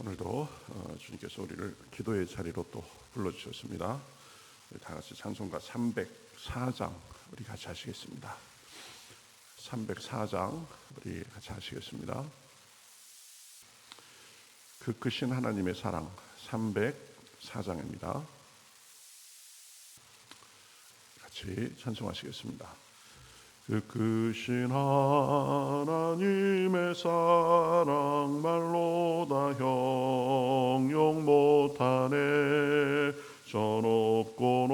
오늘도 주님께서 우리를 기도의 자리로 또 불러주셨습니다. 우리 다 같이 찬송가 304장 우리 같이 하시겠습니다. 304장 우리 같이 하시겠습니다. 그 크신 하나님의 사랑 304장입니다. 같이 찬송하시겠습니다. 그 크신 하나님의 사랑 말로 다 형용 못하네. 저 높고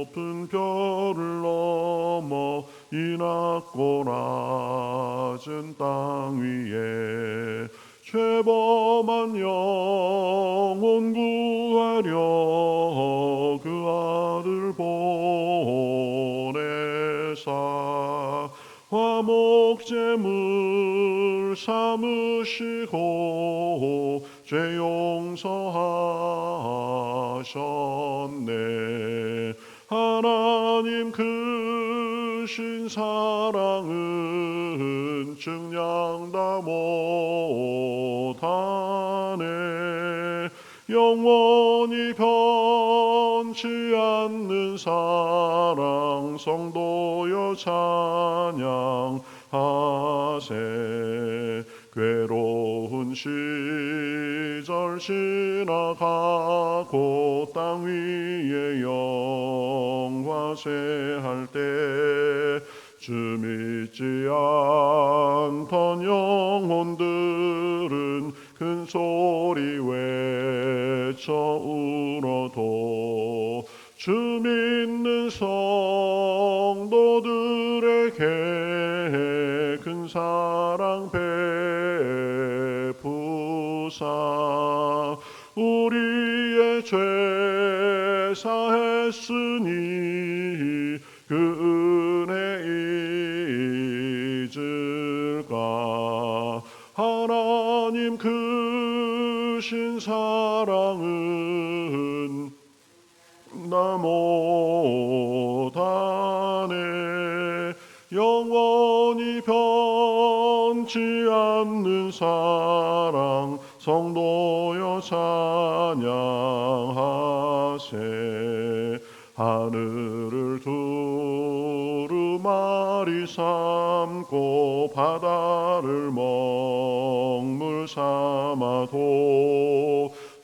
높은 별을 넘어 이 낮고 낮은 땅 위에 죄범한 영혼 구하려 그 아들 보내사 화목제물 삼으시고 죄 용서하셨네. 하나님 크신 사랑은 증량다 못하네. 영원히 변치 않는 사랑 성도여 찬양하세. 괴로운 시절 지나가고 땅 위에 영화세할 때 주 믿지 않던 영혼들은 큰 소리 외쳐 울어도 주 믿는 성도들에게 큰 사랑 베푸사 우리의 죄 사했으니 그 은혜 잊을까. 하나님 크신 사랑은 나 못하네. 영원히 변치 않는 사랑 성도여 찬양하세. 하늘을 두루마리 삼고 바다를 먹물 삼아도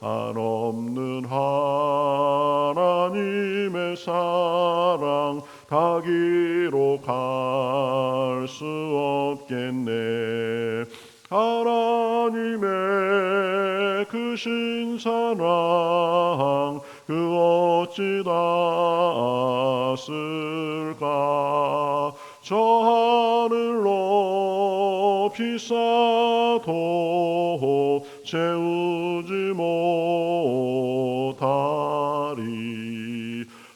한없는 하나님의 사랑 다 기록할 수 없겠네. 하나님의 크신 사랑 그 어찌 닿았을까. 저 하늘 높이 쌓아도 채우지 못하리.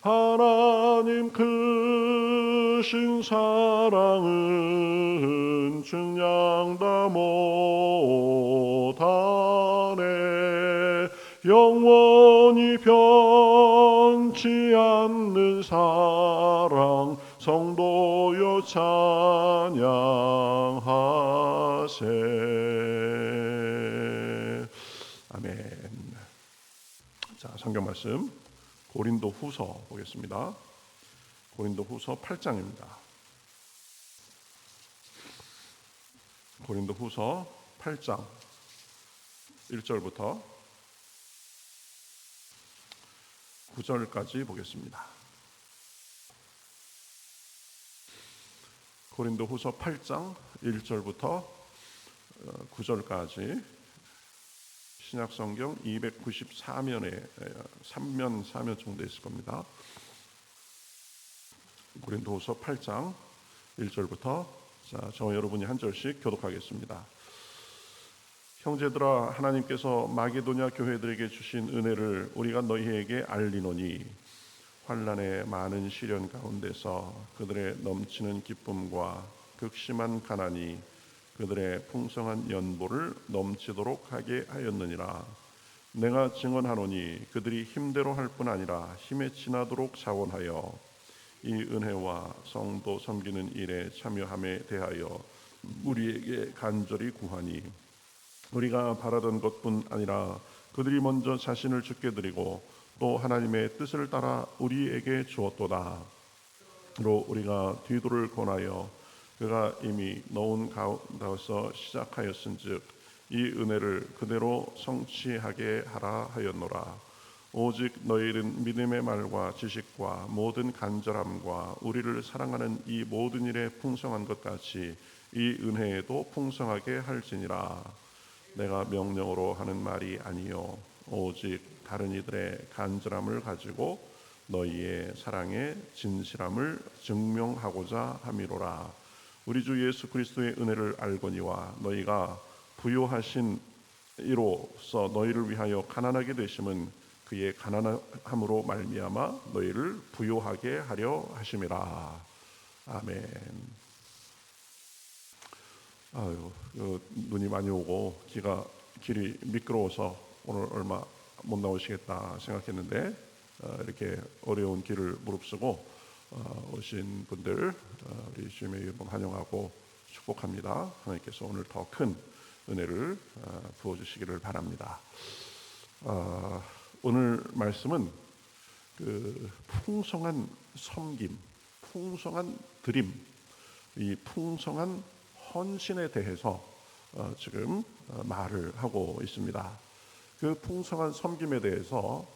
하나님 크신 사랑은 증량다 못하네. 영원히 변치 않는 사랑 성도여 찬양하세. 아멘. 자, 성경 말씀 고린도 후서 보겠습니다. 고린도 후서 8장입니다. 고린도 후서 8장 1절부터 9절까지 보겠습니다. 고린도 후서 8장 1절부터 9절까지 신약성경 294면에 3면 4면 정도 있을 겁니다. 고린도후서 8장 1절부터 저와 여러분이 한 절씩 교독하겠습니다. 형제들아, 하나님께서 마게도냐 교회들에게 주신 은혜를 우리가 너희에게 알리노니 환난의 많은 시련 가운데서 그들의 넘치는 기쁨과 극심한 가난이 그들의 풍성한 연보를 넘치도록 하게 하였느니라. 내가 증언하노니 그들이 힘대로 할 뿐 아니라 힘에 지나도록 자원하여 이 은혜와 성도 섬기는 일에 참여함에 대하여 우리에게 간절히 구하니 우리가 바라던 것뿐 아니라 그들이 먼저 자신을 주께 드리고 또 하나님의 뜻을 따라 우리에게 주었도다. 로 우리가 뒤도를 권하여 그가 이미 넣은 가운데서 시작하였은즉 이 은혜를 그대로 성취하게 하라 하였노라. 오직 너희는 믿음의 말과 지식과 모든 간절함과 우리를 사랑하는 이 모든 일에 풍성한 것 같이 이 은혜에도 풍성하게 할지니라. 내가 명령으로 하는 말이 아니요 오직 다른 이들의 간절함을 가지고 너희의 사랑의 진실함을 증명하고자 함이로라. 우리 주 예수 그리스도의 은혜를 알거니와 너희가 부요하신 이로써 너희를 위하여 가난하게 되심은 그의 가난함으로 말미암아 너희를 부요하게 하려 하심이라. 아멘. 아유, 눈이 많이 오고 길이 미끄러워서 오늘 얼마 못 나오시겠다 생각했는데 이렇게 어려운 길을 무릅쓰고 오신 분들 우리 주님의 이름 환영하고 축복합니다. 하나님께서 오늘 더 큰 은혜를 부어주시기를 바랍니다. 오늘 말씀은 그 풍성한 섬김, 풍성한 드림, 이 풍성한 헌신에 대해서 지금 말을 하고 있습니다. 그 풍성한 섬김에 대해서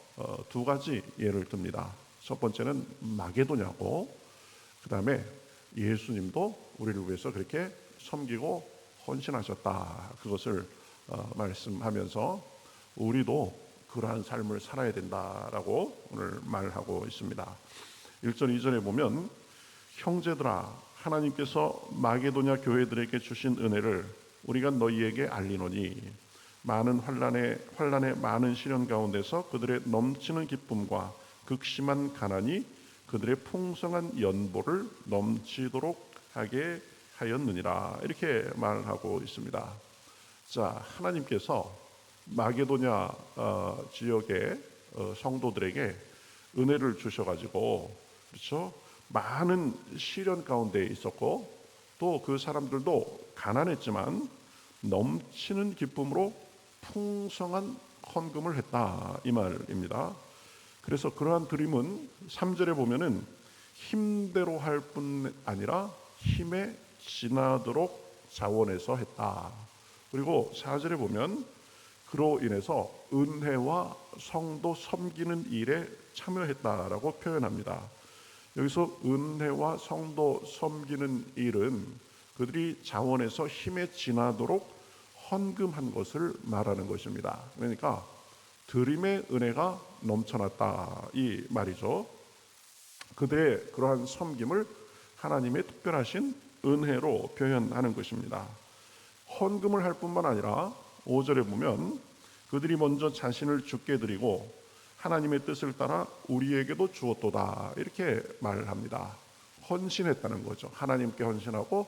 두 가지 예를 듭니다. 첫 번째는 마게도냐고, 그 다음에 예수님도 우리를 위해서 그렇게 섬기고 헌신하셨다. 그것을 말씀하면서 우리도 그러한 삶을 살아야 된다라고 오늘 말하고 있습니다. 1절 2절에 보면 형제들아 하나님께서 마게도냐 교회들에게 주신 은혜를 우리가 너희에게 알리노니 많은 환난의 많은 시련 가운데서 그들의 넘치는 기쁨과 극심한 가난이 그들의 풍성한 연보를 넘치도록 하게 하였느니라. 이렇게 말하고 있습니다. 자, 하나님께서 마게도냐 지역의 성도들에게 은혜를 주셔가지고, 그렇죠? 많은 시련 가운데 있었고 또 그 사람들도 가난했지만 넘치는 기쁨으로 풍성한 헌금을 했다 이 말입니다. 그래서 그러한 드림은 3절에 보면은 힘대로 할 뿐 아니라 힘에 지나도록 자원해서 했다. 그리고 4절에 보면 그로 인해서 은혜와 성도 섬기는 일에 참여했다라고 표현합니다. 여기서 은혜와 성도 섬기는 일은 그들이 자원해서 힘에 지나도록 헌금한 것을 말하는 것입니다. 그러니까 드림의 은혜가 넘쳐났다 이 말이죠. 그들의 그러한 섬김을 하나님의 특별하신 은혜로 표현하는 것입니다. 헌금을 할 뿐만 아니라 5절에 보면 그들이 먼저 자신을 주께 드리고 하나님의 뜻을 따라 우리에게도 주었도다 이렇게 말을 합니다. 헌신했다는 거죠. 하나님께 헌신하고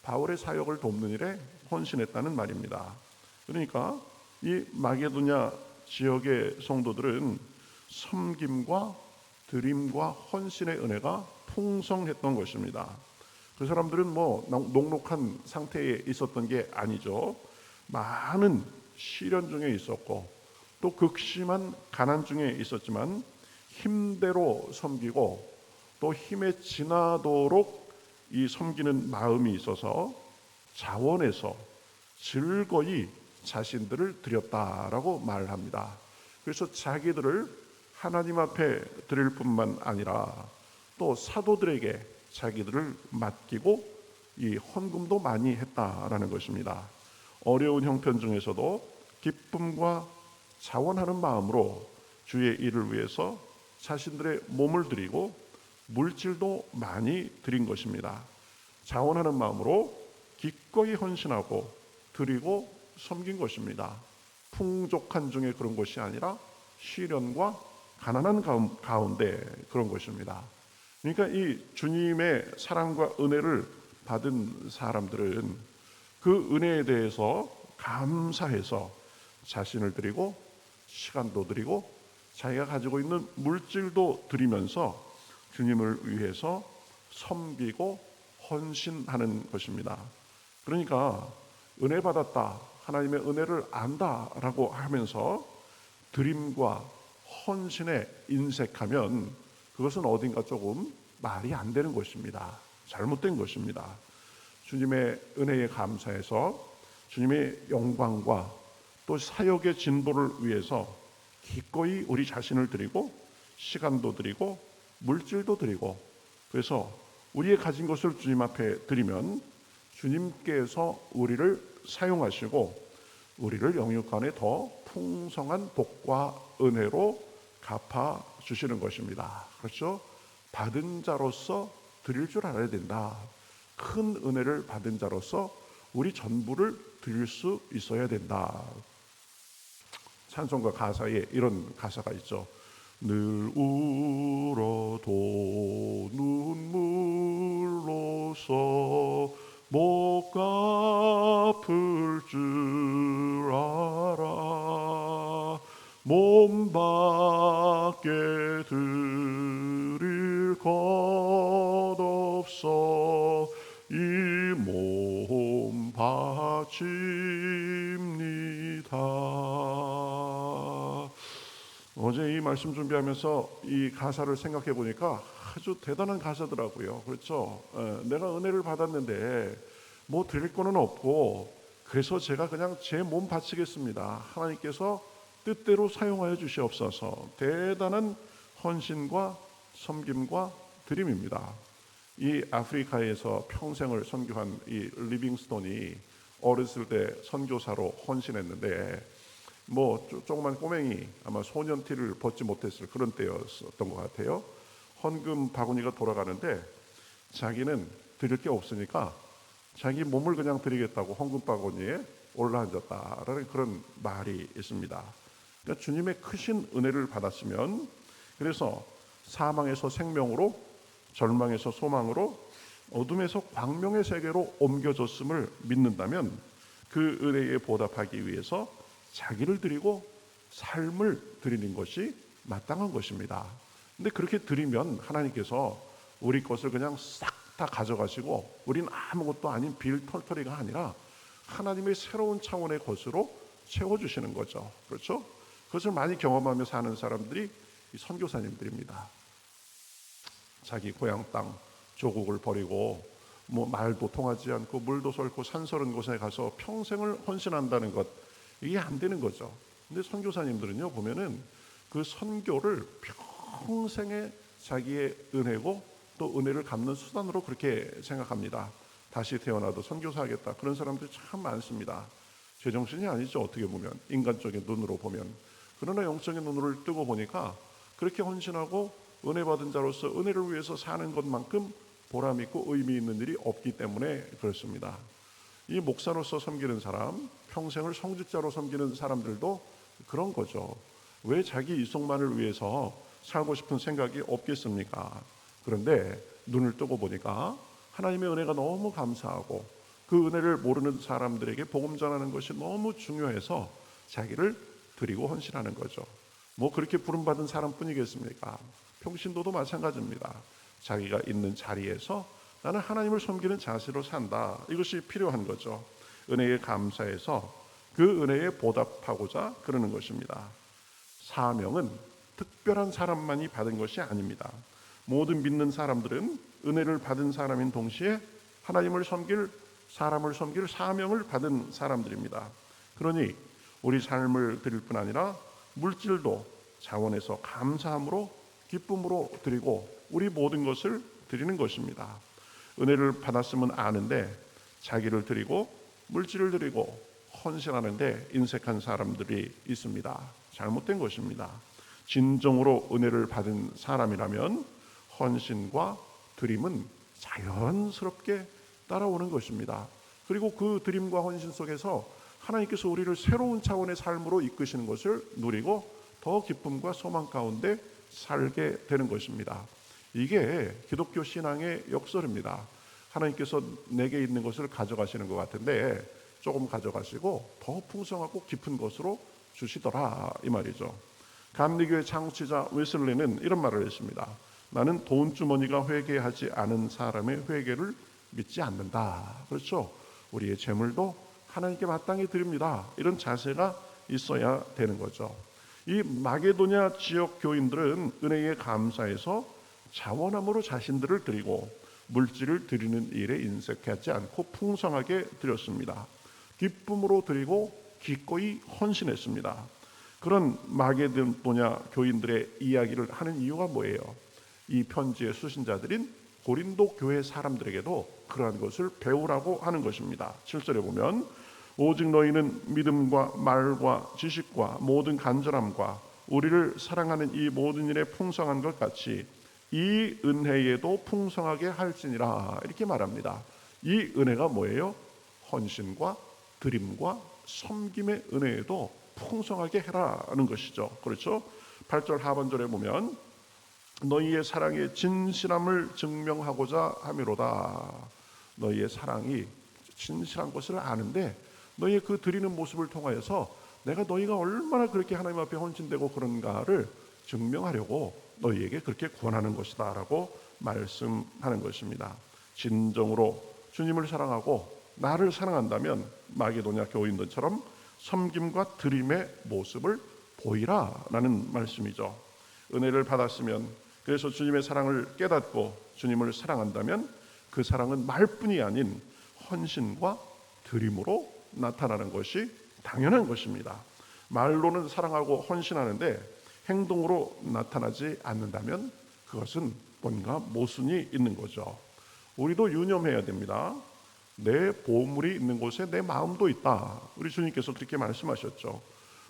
바울의 사역을 돕는 일에 헌신했다는 말입니다. 그러니까 이 마게도냐 지역의 성도들은 섬김과 드림과 헌신의 은혜가 풍성했던 것입니다. 그 사람들은 뭐 녹록한 상태에 있었던 게 아니죠. 많은 시련 중에 있었고 또 극심한 가난 중에 있었지만 힘대로 섬기고 또 힘에 지나도록 이 섬기는 마음이 있어서 자원해서 즐거이 자신들을 드렸다라고 말합니다. 그래서 자기들을 하나님 앞에 드릴 뿐만 아니라 또 사도들에게 자기들을 맡기고 이 헌금도 많이 했다라는 것입니다. 어려운 형편 중에서도 기쁨과 자원하는 마음으로 주의 일을 위해서 자신들의 몸을 드리고 물질도 많이 드린 것입니다. 자원하는 마음으로 기꺼이 헌신하고 드리고 섬긴 것입니다. 풍족한 중에 그런 것이 아니라 시련과 가난한 가운데 그런 것입니다. 그러니까 이 주님의 사랑과 은혜를 받은 사람들은 그 은혜에 대해서 감사해서 자신을 드리고 시간도 드리고 자기가 가지고 있는 물질도 드리면서 주님을 위해서 섬기고 헌신하는 것입니다. 그러니까 은혜 받았다, 하나님의 은혜를 안다라고 하면서 드림과 헌신에 인색하면 그것은 어딘가 조금 말이 안 되는 것입니다. 잘못된 것입니다. 주님의 은혜에 감사해서 주님의 영광과 또 사역의 진보를 위해서 기꺼이 우리 자신을 드리고 시간도 드리고 물질도 드리고, 그래서 우리의 가진 것을 주님 앞에 드리면 주님께서 우리를 사용하시고 우리를 영육간에 더 풍성한 복과 은혜로 갚아 주시는 것입니다. 그렇죠? 받은 자로서 드릴 줄 알아야 된다. 큰 은혜를 받은 자로서 우리 전부를 드릴 수 있어야 된다. 찬송가 가사에 이런 가사가 있죠. 늘 울어도 눈물로써 못 갚을 줄 알아. 몸밖에 드릴 것 없어 이 몸 바칩니다. 어제 이 말씀 준비하면서 이 가사를 생각해 보니까 아주 대단한 가사더라고요. 그렇죠? 내가 은혜를 받았는데 뭐 드릴 거는 없고, 그래서 제가 그냥 제 몸 바치겠습니다. 하나님께서 뜻대로 사용하여 주시옵소서. 대단한 헌신과 섬김과 드림입니다. 이 아프리카에서 평생을 선교한 이 리빙스톤이 어렸을 때 선교사로 헌신했는데, 뭐 조그만 꼬맹이, 아마 소년티를 벗지 못했을 그런 때였던 것 같아요. 헌금 바구니가 돌아가는데 자기는 드릴 게 없으니까 자기 몸을 그냥 드리겠다고 헌금 바구니에 올라앉았다라는 그런 말이 있습니다. 그러니까 주님의 크신 은혜를 받았으면, 그래서 사망에서 생명으로, 절망에서 소망으로, 어둠에서 광명의 세계로 옮겨졌음을 믿는다면 그 은혜에 보답하기 위해서 자기를 드리고 삶을 드리는 것이 마땅한 것입니다. 근데 그렇게 드리면 하나님께서 우리 것을 그냥 싹 다 가져가시고 우린 아무것도 아닌 빌털터리가 아니라 하나님의 새로운 차원의 것으로 채워주시는 거죠. 그렇죠? 그것을 많이 경험하며 사는 사람들이 이 선교사님들입니다. 자기 고향 땅 조국을 버리고 뭐 말도 통하지 않고 물도 설고 산설한 곳에 가서 평생을 헌신한다는 것, 이게 안 되는 거죠. 근데 선교사님들은요, 보면은 그 선교를 평생의 자기의 은혜고 또 은혜를 갚는 수단으로 그렇게 생각합니다. 다시 태어나도 선교사하겠다, 그런 사람들이 참 많습니다. 제정신이 아니죠, 어떻게 보면, 인간적인 눈으로 보면. 그러나 영적인 눈으로 뜨고 보니까 그렇게 헌신하고 은혜 받은 자로서 은혜를 위해서 사는 것만큼 보람 있고 의미 있는 일이 없기 때문에 그렇습니다. 이 목사로서 섬기는 사람, 평생을 성직자로 섬기는 사람들도 그런 거죠. 왜 자기 이속만을 위해서 살고 싶은 생각이 없겠습니까? 그런데 눈을 뜨고 보니까 하나님의 은혜가 너무 감사하고 그 은혜를 모르는 사람들에게 복음 전하는 것이 너무 중요해서 자기를 드리고 헌신하는 거죠. 뭐 그렇게 부름받은 사람뿐이겠습니까? 평신도도 마찬가지입니다. 자기가 있는 자리에서 나는 하나님을 섬기는 자세로 산다, 이것이 필요한 거죠. 은혜에 감사해서 그 은혜에 보답하고자 그러는 것입니다. 사명은 특별한 사람만이 받은 것이 아닙니다. 모든 믿는 사람들은 은혜를 받은 사람인 동시에 하나님을 섬길, 사람을 섬길 사명을 받은 사람들입니다. 그러니 우리 삶을 드릴 뿐 아니라 물질도 자원해서 감사함으로 기쁨으로 드리고 우리 모든 것을 드리는 것입니다. 은혜를 받았으면 아는데 자기를 드리고 물질을 드리고 헌신하는데 인색한 사람들이 있습니다. 잘못된 것입니다. 진정으로 은혜를 받은 사람이라면 헌신과 드림은 자연스럽게 따라오는 것입니다. 그리고 그 드림과 헌신 속에서 하나님께서 우리를 새로운 차원의 삶으로 이끄시는 것을 누리고 더 기쁨과 소망 가운데 살게 되는 것입니다. 이게 기독교 신앙의 역설입니다. 하나님께서 내게 있는 것을 가져가시는 것 같은데 조금 가져가시고 더 풍성하고 깊은 것으로 주시더라, 이 말이죠. 감리교의 창시자 웨슬리는 이런 말을 했습니다. 나는 돈주머니가 회개하지 않은 사람의 회개를 믿지 않는다. 그렇죠? 우리의 재물도 하나님께 마땅히 드립니다. 이런 자세가 있어야 되는 거죠. 이 마게도냐 지역 교인들은 은혜에 감사해서 자원함으로 자신들을 드리고 물질을 드리는 일에 인색하지 않고 풍성하게 드렸습니다. 기쁨으로 드리고 기꺼이 헌신했습니다. 그런 마게도냐 교인들의 이야기를 하는 이유가 뭐예요? 이 편지의 수신자들인 고린도 교회 사람들에게도 그러한 것을 배우라고 하는 것입니다. 7절에 보면 오직 너희는 믿음과 말과 지식과 모든 간절함과 우리를 사랑하는 이 모든 일에 풍성한 것 같이 이 은혜에도 풍성하게 할지니라 이렇게 말합니다. 이 은혜가 뭐예요? 헌신과 드림과 섬김의 은혜에도 풍성하게 해라는 것이죠. 그렇죠? 8절 하반절에 보면 너희의 사랑의 진실함을 증명하고자 함이로다. 너희의 사랑이 진실한 것을 아는데 너희의 그 드리는 모습을 통하여서 내가 너희가 얼마나 그렇게 하나님 앞에 헌신되고 그런가를 증명하려고 너희에게 그렇게 권하는 것이다 라고 말씀하는 것입니다. 진정으로 주님을 사랑하고 나를 사랑한다면 마게도냐 교인들처럼 섬김과 드림의 모습을 보이라 라는 말씀이죠. 은혜를 받았으면, 그래서 주님의 사랑을 깨닫고 주님을 사랑한다면 그 사랑은 말뿐이 아닌 헌신과 드림으로 나타나는 것이 당연한 것입니다. 말로는 사랑하고 헌신하는데 행동으로 나타나지 않는다면 그것은 뭔가 모순이 있는 거죠. 우리도 유념해야 됩니다. 내 보물이 있는 곳에 내 마음도 있다. 우리 주님께서 그렇게 말씀하셨죠.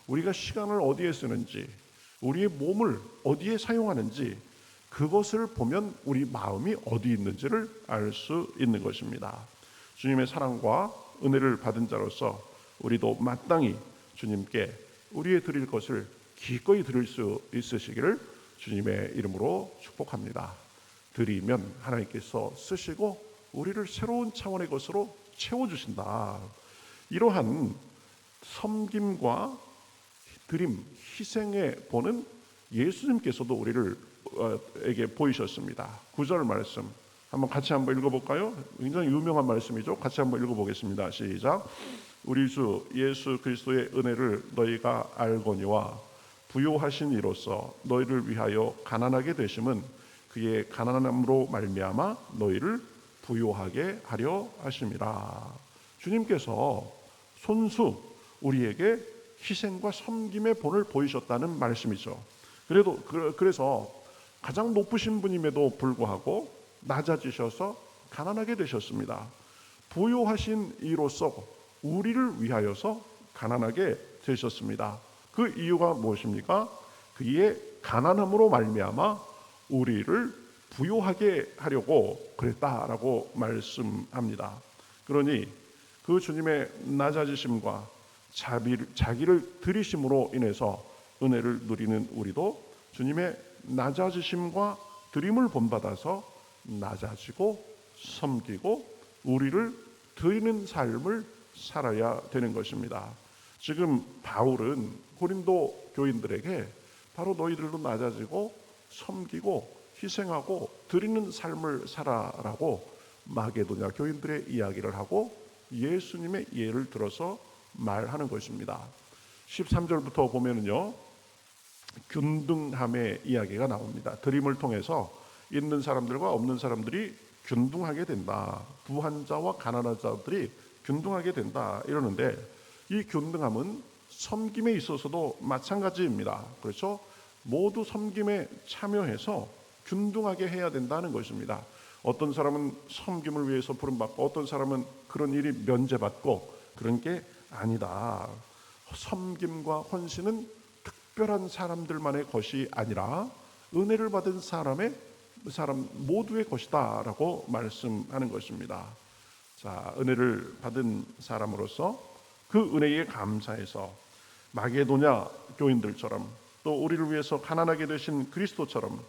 우리가 시간을 어디에 쓰는지, 우리의 몸을 어디에 사용하는지 그것을 보면 우리 마음이 어디 있는지를 알 수 있는 것입니다. 주님의 사랑과 은혜를 받은 자로서 우리도 마땅히 주님께 우리의 드릴 것을 기꺼이 드릴 수 있으시기를 주님의 이름으로 축복합니다. 드리면 하나님께서 쓰시고 우리를 새로운 차원의 것으로 채워주신다. 이러한 섬김과 드림, 희생의 본은 예수님께서도 우리를 에게 보이셨습니다. 9절 말씀 한번 같이 한번 읽어볼까요? 굉장히 유명한 말씀이죠. 같이 한번 읽어보겠습니다. 시작. 우리 주 예수 그리스도의 은혜를 너희가 알거니와 부요하신 이로써 너희를 위하여 가난하게 되심은 그의 가난함으로 말미암아 너희를 부요하게 하려 하심이라. 주님께서 손수 우리에게 희생과 섬김의 본을 보이셨다는 말씀이죠. 그래서 가장 높으신 분임에도 불구하고 낮아지셔서 가난하게 되셨습니다. 부요하신 이로써 우리를 위하여서 가난하게 되셨습니다. 그 이유가 무엇입니까? 그의 가난함으로 말미암아 우리를 부요하게 하려고 그랬다라고 말씀합니다. 그러니 그 주님의 낮아지심과 자기를 드리심으로 인해서 은혜를 누리는 우리도 주님의 낮아지심과 드림을 본받아서 낮아지고 섬기고 우리를 드리는 삶을 살아야 되는 것입니다. 지금 바울은 고린도 교인들에게 바로 너희들도 낮아지고 섬기고 희생하고 드리는 삶을 살아라고 마게도냐 교인들의 이야기를 하고 예수님의 예를 들어서 말하는 것입니다. 13절부터 보면은요, 균등함의 이야기가 나옵니다. 드림을 통해서 있는 사람들과 없는 사람들이 균등하게 된다. 부한 자와 가난한 자들이 균등하게 된다. 이러는데 이 균등함은 섬김에 있어서도 마찬가지입니다. 그렇죠? 모두 섬김에 참여해서 균등하게 해야 된다는 것입니다. 어떤 사람은 섬김을 위해서 부름받고 어떤 사람은 그런 일이 면제받고 그런 게 아니다. 섬김과 헌신은 특별한 사람들만의 것이 아니라 은혜를 받은 사람 모두의 것이다 라고 말씀하는 것입니다. 자, 은혜를 받은 사람으로서 그 은혜에 감사해서 마게도냐 교인들처럼 또 우리를 위해서 가난하게 되신 그리스도처럼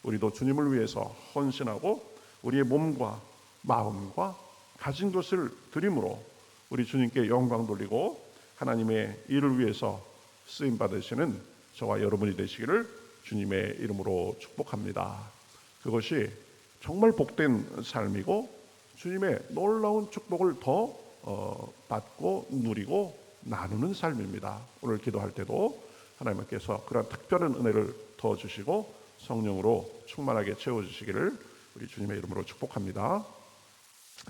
우리도 주님을 위해서 헌신하고 우리의 몸과 마음과 가진 것을 드림으로 우리 주님께 영광 돌리고 하나님의 일을 위해서 쓰임 받으시는 저와 여러분이 되시기를 주님의 이름으로 축복합니다. 그것이 정말 복된 삶이고 주님의 놀라운 축복을 더 받고 누리고 나누는 삶입니다. 오늘 기도할 때도 하나님께서 그런 특별한 은혜를 더 주시고 성령으로 충만하게 채워주시기를 우리 주님의 이름으로 축복합니다.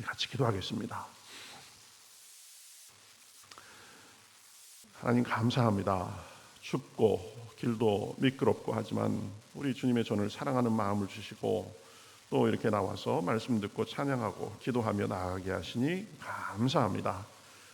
같이 기도하겠습니다. 하나님 감사합니다. 춥고 길도 미끄럽고 하지만 우리 주님의 전을 사랑하는 마음을 주시고 또 이렇게 나와서 말씀 듣고 찬양하고 기도하며 나아가게 하시니 감사합니다.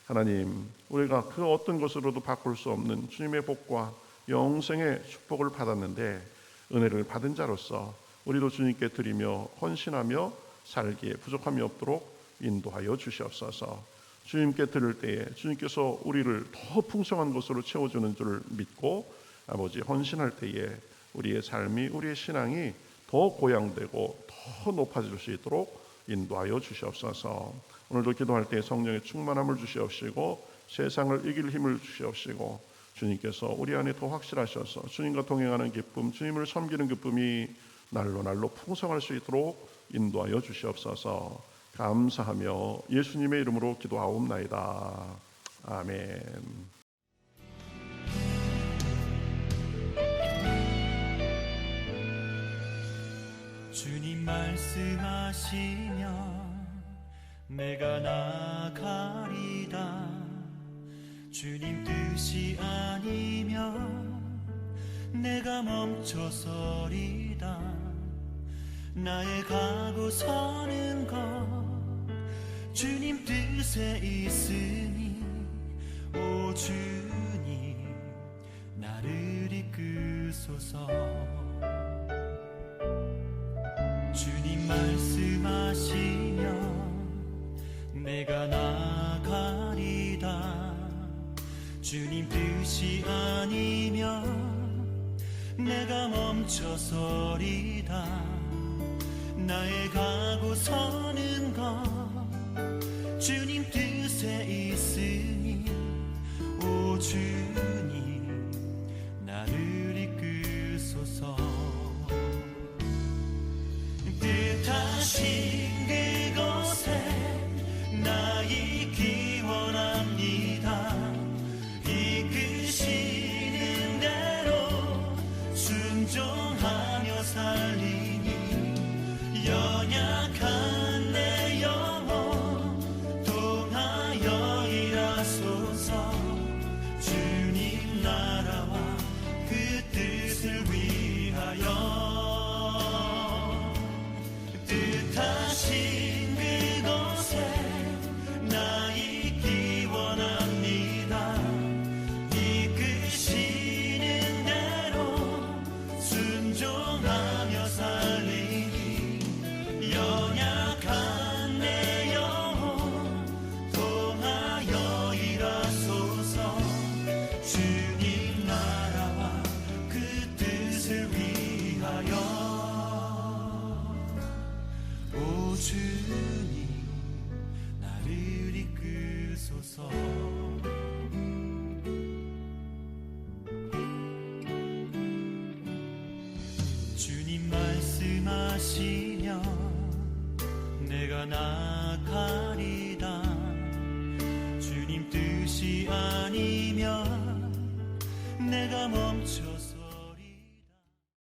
하나님, 우리가 그 어떤 것으로도 바꿀 수 없는 주님의 복과 영생의 축복을 받았는데 은혜를 받은 자로서 우리도 주님께 드리며 헌신하며 살기에 부족함이 없도록 인도하여 주시옵소서. 주님께 드릴 때에 주님께서 우리를 더 풍성한 것으로 채워주는 줄 믿고 아버지 헌신할 때에 우리의 삶이 우리의 신앙이 더 고양되고 더 높아질 수 있도록 인도하여 주시옵소서. 오늘도 기도할 때 성령의 충만함을 주시옵시고 세상을 이길 힘을 주시옵시고 주님께서 우리 안에 더 확실하셔서 주님과 동행하는 기쁨, 주님을 섬기는 기쁨이 날로 날로 풍성할 수 있도록 인도하여 주시옵소서. 감사하며 예수님의 이름으로 기도하옵나이다. 아멘. 주님 말씀하시면 내가 나가리다. 주님 뜻이 아니면 내가 멈춰서리다. 나의 가고 서는 것 주님 뜻에 있으니 오 주님 나를 이끄소서. 주님 말씀하시면 내가 나가리다. 주님 뜻이 아니면 내가 멈춰서리다. 나의 가고 서는 것 주님 뜻에 있으니 오 주님 나를 이끄소서. 뜻하신 그곳에 나 있기 원합니다. 이끄시는 대로 순종하며 살리니 연약한 내 영혼 통하여 일하소서. 주님 나라와 그 뜻을 위하여 뜻하신 그곳에 나 있기 원합니다. 이끄시는 대로 순종하며 살리니 연약한 내 영혼 통하여 일하소서. 주님 나라와 그 뜻을 위하여 오 주님 나를 이끄소서. 주님 말씀하시면 내가 나가리다. 주님 뜻이 아니면 내가 멈춰